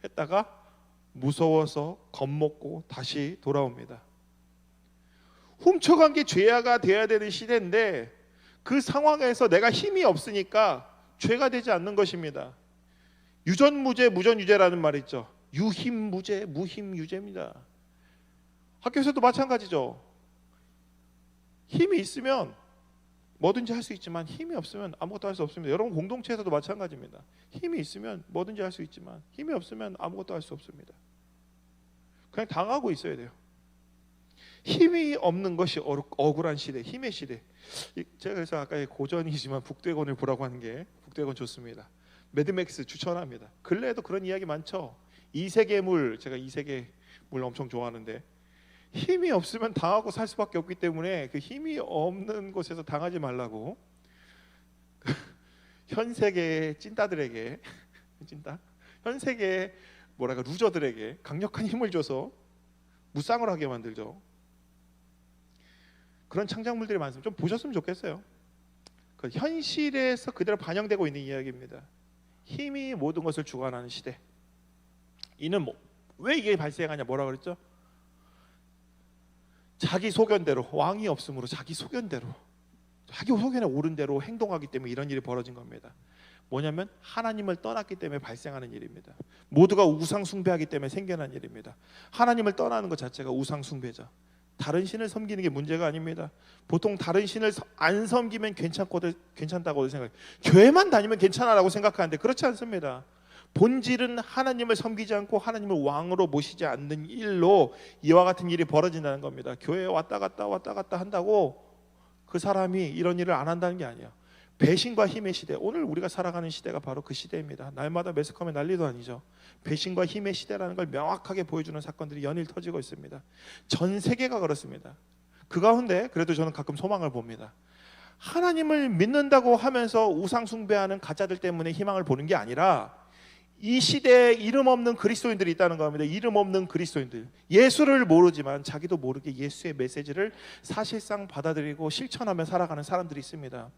했다가 무서워서 겁먹고 다시 돌아옵니다. 훔쳐간 게 죄가 돼야 되는 시대인데 그 상황에서 내가 힘이 없으니까 죄가 되지 않는 것입니다. 유전무죄 무전유죄라는 말이 있죠. 유힘무죄 무힘유죄입니다. 학교에서도 마찬가지죠. 힘이 있으면 뭐든지 할 수 있지만 힘이 없으면 아무것도 할 수 없습니다. 여러분 공동체에서도 마찬가지입니다. 힘이 있으면 뭐든지 할 수 있지만 힘이 없으면 아무것도 할 수 없습니다. 그냥 당하고 있어야 돼요. 힘이 없는 것이 억울한 시대, 힘의 시대. 제가 그래서 아까 고전이지만 북대권을 보라고 하는 게 북대권 좋습니다. 매드맥스 추천합니다. 근래에도 그런 이야기 많죠. 이세계물, 제가 이세계물 엄청 좋아하는데 힘이 없으면 당하고 살 수밖에 없기 때문에 그 힘이 없는 곳에서 당하지 말라고 현 세계의 찐따들에게 현 세계의 루저들에게 강력한 힘을 줘서 무쌍을 하게 만들죠. 그런 창작물들이 많습니다. 좀 보셨으면 좋겠어요. 그 현실에서 그대로 반영되고 있는 이야기입니다. 힘이 모든 것을 주관하는 시대. 이는 왜 이게 발생하냐, 뭐라 그랬죠? 자기 소견대로, 왕이 없으므로 자기 소견에 옳은 대로 행동하기 때문에 이런 일이 벌어진 겁니다. 뭐냐면 하나님을 떠났기 때문에 발생하는 일입니다. 모두가 우상 숭배하기 때문에 생겨난 일입니다. 하나님을 떠나는 것 자체가 우상 숭배죠. 다른 신을 섬기는 게 문제가 아닙니다. 보통 다른 신을 안 섬기면 괜찮다고 생각해요. 교회만 다니면 괜찮아라고 생각하는데 그렇지 않습니다. 본질은 하나님을 섬기지 않고 하나님을 왕으로 모시지 않는 일로 이와 같은 일이 벌어진다는 겁니다. 교회에 왔다 갔다 한다고 그 사람이 이런 일을 안 한다는 게 아니에요. 배신과 힘의 시대, 오늘 우리가 살아가는 시대가 바로 그 시대입니다. 날마다 매스컴에 난리도 아니죠. 배신과 힘의 시대라는 걸 명확하게 보여주는 사건들이 연일 터지고 있습니다. 전 세계가 그렇습니다. 그 가운데 그래도 저는 가끔 소망을 봅니다. 하나님을 믿는다고 하면서 우상 숭배하는 가짜들 때문에 희망을 보는 게 아니라 이 시대에 이름 없는 그리스도인들이 있다는 겁니다. 이름 없는 그리스도인들, 예수를 모르지만 자기도 모르게 예수의 메시지를 사실상 받아들이고 실천하며 살아가는 사람들이 있습니다.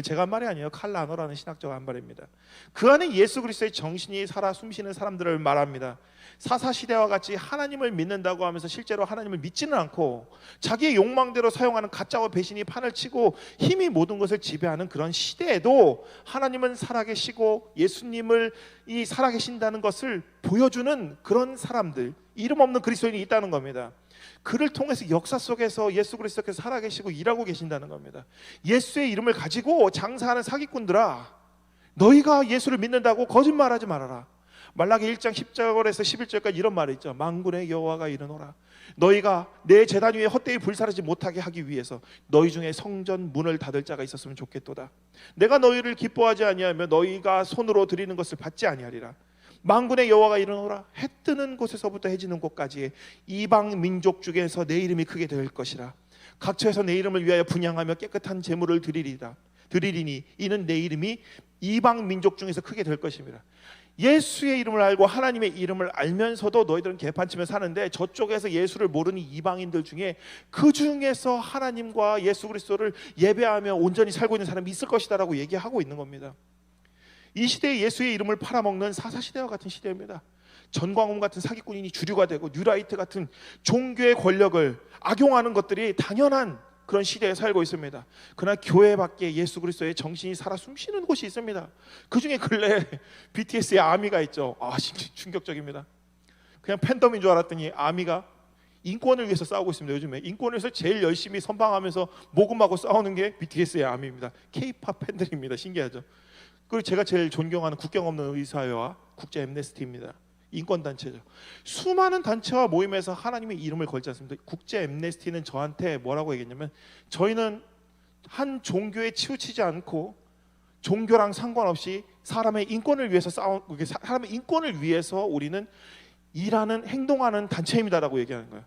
제가 한 말이 아니에요. 칼 라노라는 신학자가 한 말입니다. 그 안에 예수 그리스도의 정신이 살아 숨쉬는 사람들을 말합니다. 사사시대와 같이 하나님을 믿는다고 하면서 실제로 하나님을 믿지는 않고 자기의 욕망대로 사용하는 가짜와 배신이 판을 치고 힘이 모든 것을 지배하는 그런 시대에도 하나님은 살아계시고 예수님을 살아계신다는 것을 보여주는 그런 사람들, 이름 없는 그리스도인이 있다는 겁니다. 그를 통해서 역사 속에서 예수 그리스도께서 살아계시고 일하고 계신다는 겁니다. 예수의 이름을 가지고 장사하는 사기꾼들아, 너희가 예수를 믿는다고 거짓말하지 말아라. 말라기 1장 10절에서 11절까지 이런 말이 있죠. 만군의 여호와가 이르노라, 너희가 내 제단 위에 헛되이 불사르지 못하게 하기 위해서 너희 중에 성전 문을 닫을 자가 있었으면 좋겠도다. 내가 너희를 기뻐하지 아니하며 너희가 손으로 드리는 것을 받지 아니하리라. 만군의 여호와가 이르노라, 해 뜨는 곳에서부터 해 지는 곳까지 이방 민족 중에서 내 이름이 크게 될 것이라. 각처에서 내 이름을 위하여 분향하며 깨끗한 제물을 드리리다. 드리리니 이는 내 이름이 이방 민족 중에서 크게 될 것입니다. 예수의 이름을 알고 하나님의 이름을 알면서도 너희들은 개판치며 사는데 저쪽에서 예수를 모르는 이방인들 중에 그 중에서 하나님과 예수 그리스도를 예배하며 온전히 살고 있는 사람이 있을 것이다 라고 얘기하고 있는 겁니다. 이 시대에 예수의 이름을 팔아먹는 사사시대와 같은 시대입니다. 전광훈 같은 사기꾼이 주류가 되고 뉴라이트 같은 종교의 권력을 악용하는 것들이 당연한 그런 시대에 살고 있습니다. 그러나 교회 밖에 예수 그리스도의 정신이 살아 숨쉬는 곳이 있습니다. 그 중에 근래 BTS의 아미가 있죠. 충격적입니다. 그냥 팬덤인 줄 알았더니 아미가 인권을 위해서 싸우고 있습니다. 요즘에 인권을 위해서 제일 열심히 선방하면서 모금하고 싸우는 게 BTS의 아미입니다. K-팝 팬들입니다. 신기하죠. 그리고 제가 제일 존경하는 국경 없는 의사회와 국제 엠네스티입니다. 인권단체죠. 수많은 단체와 모임에서 하나님의 이름을 걸지 않습니다. 국제 엠네스티는 저한테 뭐라고 얘기했냐면, 저희는 한 종교에 치우치지 않고 종교랑 상관없이 사람의 인권을 위해서 사람의 인권을 위해서 우리는 일하는 행동하는 단체입니다라고 얘기하는 거예요.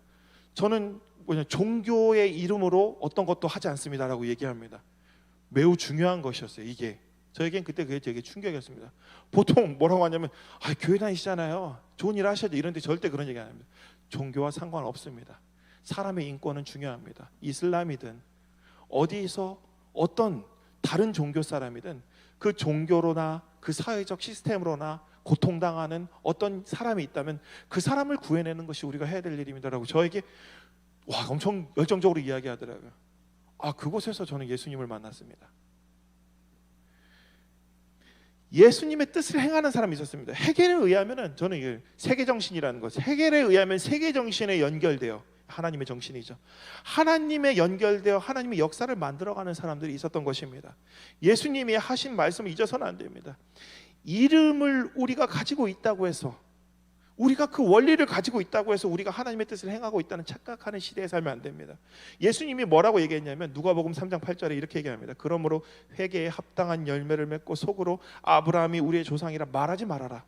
저는 종교의 이름으로 어떤 것도 하지 않습니다라고 얘기합니다. 매우 중요한 것이었어요. 이게 저에겐 그때 그게 되게 충격이었습니다. 보통 뭐라고 하냐면 교회 다니시잖아요, 좋은 일 하셔야죠, 이런데 절대 그런 얘기 안 합니다. 종교와 상관없습니다. 사람의 인권은 중요합니다. 이슬람이든 어디서 어떤 다른 종교 사람이든 그 종교로나 그 사회적 시스템으로나 고통당하는 어떤 사람이 있다면 그 사람을 구해내는 것이 우리가 해야 될 일입니다라고 저에게 엄청 열정적으로 이야기하더라고요. 그곳에서 저는 예수님을 만났습니다. 예수님의 뜻을 행하는 사람이 있었습니다. 헤겔에 의하면은, 저는 세계 정신이라는 것, 헤겔에 의하면 세계 정신에 연결되어 하나님의 정신이죠. 하나님에 연결되어 하나님의 역사를 만들어가는 사람들이 있었던 것입니다. 예수님이 하신 말씀을 잊어서는 안 됩니다. 이름을 우리가 가지고 있다고 해서, 우리가 그 원리를 가지고 있다고 해서 우리가 하나님의 뜻을 행하고 있다는 착각하는 시대에 살면 안 됩니다. 예수님이 뭐라고 얘기했냐면 누가복음 3장 8절에 이렇게 얘기합니다. 그러므로 회개에 합당한 열매를 맺고 속으로 아브라함이 우리의 조상이라 말하지 말아라.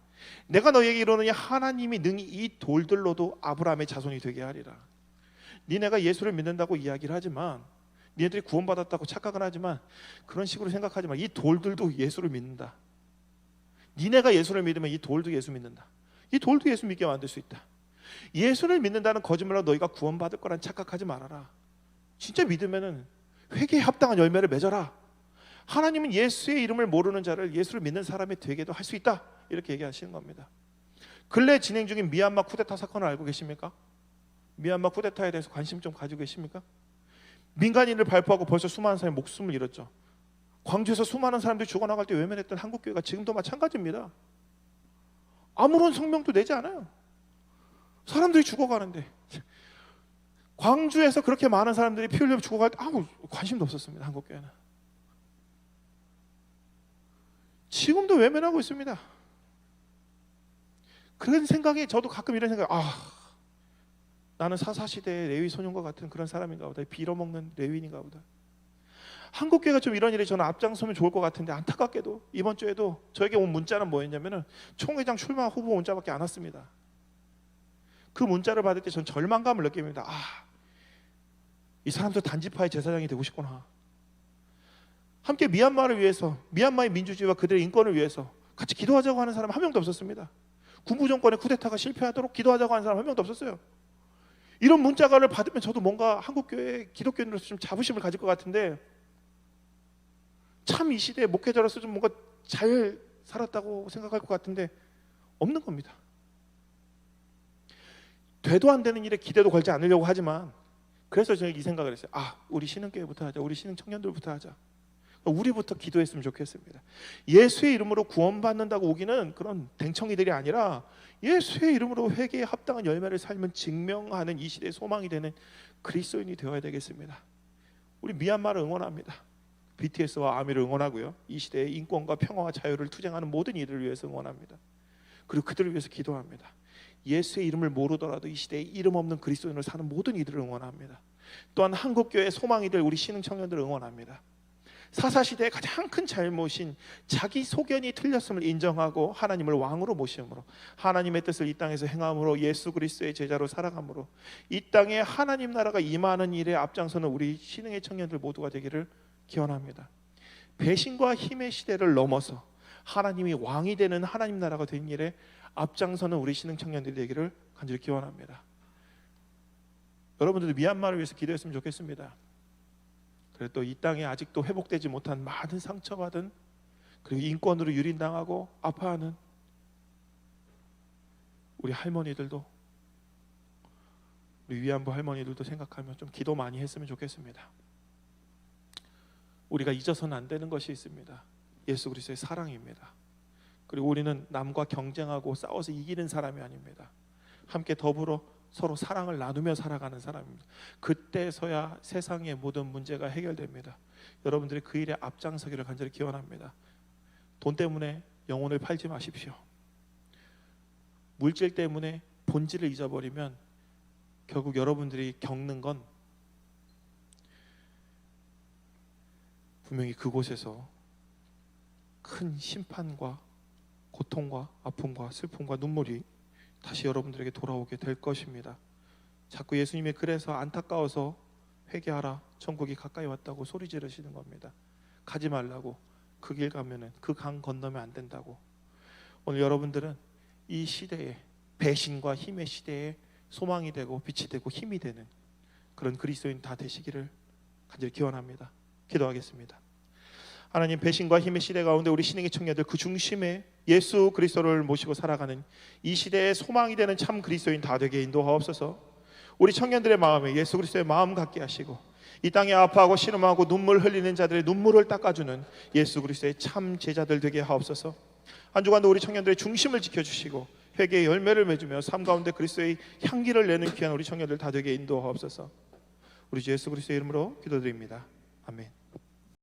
내가 너희에게 이르노니 하나님이 능히 이 돌들로도 아브라함의 자손이 되게 하리라. 니네가 예수를 믿는다고 이야기를 하지만, 니네들이 구원받았다고 착각을 하지만, 그런 식으로 생각하지 마. 이 돌들도 예수를 믿는다. 니네가 예수를 믿으면 이 돌도 예수 믿는다. 이 돌도 예수 믿게 만들 수 있다. 예수를 믿는다는 거짓말로 너희가 구원받을 거란 착각하지 말아라. 진짜 믿으면은 회개에 합당한 열매를 맺어라. 하나님은 예수의 이름을 모르는 자를 예수를 믿는 사람이 되게도 할 수 있다. 이렇게 얘기하시는 겁니다. 근래 진행 중인 미얀마 쿠데타 사건을 알고 계십니까? 미얀마 쿠데타에 대해서 관심 좀 가지고 계십니까? 민간인을 발포하고 벌써 수많은 사람이 목숨을 잃었죠. 광주에서 수많은 사람들이 죽어나갈 때 외면했던 한국교회가 지금도 마찬가지입니다. 아무런 성명도 내지 않아요. 사람들이 죽어가는데, 광주에서 그렇게 많은 사람들이 피 흘려 죽어갈 때 관심도 없었습니다. 한국교회는 지금도 외면하고 있습니다. 그런 생각이, 저도 가끔 이런 생각, 나는 사사시대의 레위 소년과 같은 그런 사람인가 보다, 빌어먹는 레위인인가 보다. 한국교회가 좀 이런 일에 저는 앞장서면 좋을 것 같은데, 안타깝게도 이번 주에도 저에게 온 문자는 뭐였냐면은 총회장 출마 후보 문자밖에 안 왔습니다. 그 문자를 받을 때 전 절망감을 느낍니다. 이 사람도 단지파의 제사장이 되고 싶구나. 함께 미얀마를 위해서, 미얀마의 민주주의와 그들의 인권을 위해서 같이 기도하자고 하는 사람 한 명도 없었습니다. 군부 정권의 쿠데타가 실패하도록 기도하자고 하는 사람 한 명도 없었어요. 이런 문자를 받으면 저도 뭔가 한국교회 기독교인으로서 좀 자부심을 가질 것 같은데, 참 이 시대에 목회자로서 좀 뭔가 잘 살았다고 생각할 것 같은데 없는 겁니다. 되도 안 되는 일에 기대도 걸지 않으려고 하지만, 그래서 저는 이 생각을 했어요. 우리 신흥교회부터 하자. 우리 신흥 청년들부터 하자. 우리부터 기도했으면 좋겠습니다. 예수의 이름으로 구원받는다고 오기는 그런 댕청이들이 아니라 예수의 이름으로 회개에 합당한 열매를 삶은 증명하는 이 시대의 소망이 되는 그리스도인이 되어야 되겠습니다. 우리 미얀마를 응원합니다. BTS와 아미를 응원하고요. 이 시대의 인권과 평화와 자유를 투쟁하는 모든 이들을 위해서 응원합니다. 그리고 그들을 위해서 기도합니다. 예수의 이름을 모르더라도 이 시대에 이름 없는 그리스도인으로 사는 모든 이들을 응원합니다. 또한 한국교회의 소망이 될 우리 신흥 청년들을 응원합니다. 사사시대의 가장 큰 잘못인 자기 소견이 틀렸음을 인정하고 하나님을 왕으로 모심으로, 하나님의 뜻을 이 땅에서 행함으로, 예수 그리스도의 제자로 살아감으로 이 땅에 하나님 나라가 임하는 일에 앞장서는 우리 신흥의 청년들 모두가 되기를 기원합니다. 배신과 힘의 시대를 넘어서 하나님이 왕이 되는 하나님 나라가 된 일에 앞장서는 우리 신흥 청년들이 되기를 간절히 기원합니다. 여러분들도 미얀마를 위해서 기도했으면 좋겠습니다. 그리고 또 이 땅에 아직도 회복되지 못한 많은 상처받은, 그리고 인권으로 유린당하고 아파하는 우리 할머니들도, 우리 위안부 할머니들도 생각하면 좀 기도 많이 했으면 좋겠습니다. 우리가 잊어서는 안 되는 것이 있습니다. 예수 그리스도의 사랑입니다. 그리고 우리는 남과 경쟁하고 싸워서 이기는 사람이 아닙니다. 함께 더불어 서로 사랑을 나누며 살아가는 사람입니다. 그때서야 세상의 모든 문제가 해결됩니다. 여러분들이 그 일에 앞장서기를 간절히 기원합니다. 돈 때문에 영혼을 팔지 마십시오. 물질 때문에 본질을 잊어버리면 결국 여러분들이 겪는 건 분명히 그곳에서 큰 심판과 고통과 아픔과 슬픔과 눈물이 다시 여러분들에게 돌아오게 될 것입니다. 자꾸 예수님이 그래서 안타까워서 회개하라, 천국이 가까이 왔다고 소리 지르시는 겁니다. 가지 말라고, 그 길 가면은 그 강 건너면 안 된다고. 오늘 여러분들은 이 시대에, 배신과 힘의 시대에 소망이 되고 빛이 되고 힘이 되는 그런 그리스도인 다 되시기를 간절히 기원합니다. 기도하겠습니다. 하나님, 배신과 힘의 시대 가운데 우리 신흥의 청년들 그 중심에 예수 그리스도를 모시고 살아가는 이 시대의 소망이 되는 참 그리스도인 다 되게 인도하옵소서. 우리 청년들의 마음에 예수 그리스도의 마음 갖게 하시고 이 땅에 아파하고 신음하고 눈물 흘리는 자들의 눈물을 닦아주는 예수 그리스도의 참 제자들 되게 하옵소서. 한 주간도 우리 청년들의 중심을 지켜주시고 회개의 열매를 맺으며 삶 가운데 그리스도의 향기를 내는 귀한 우리 청년들 다 되게 인도하옵소서. 우리 주 예수 그리스도의 이름으로 기도드립니다. 아멘.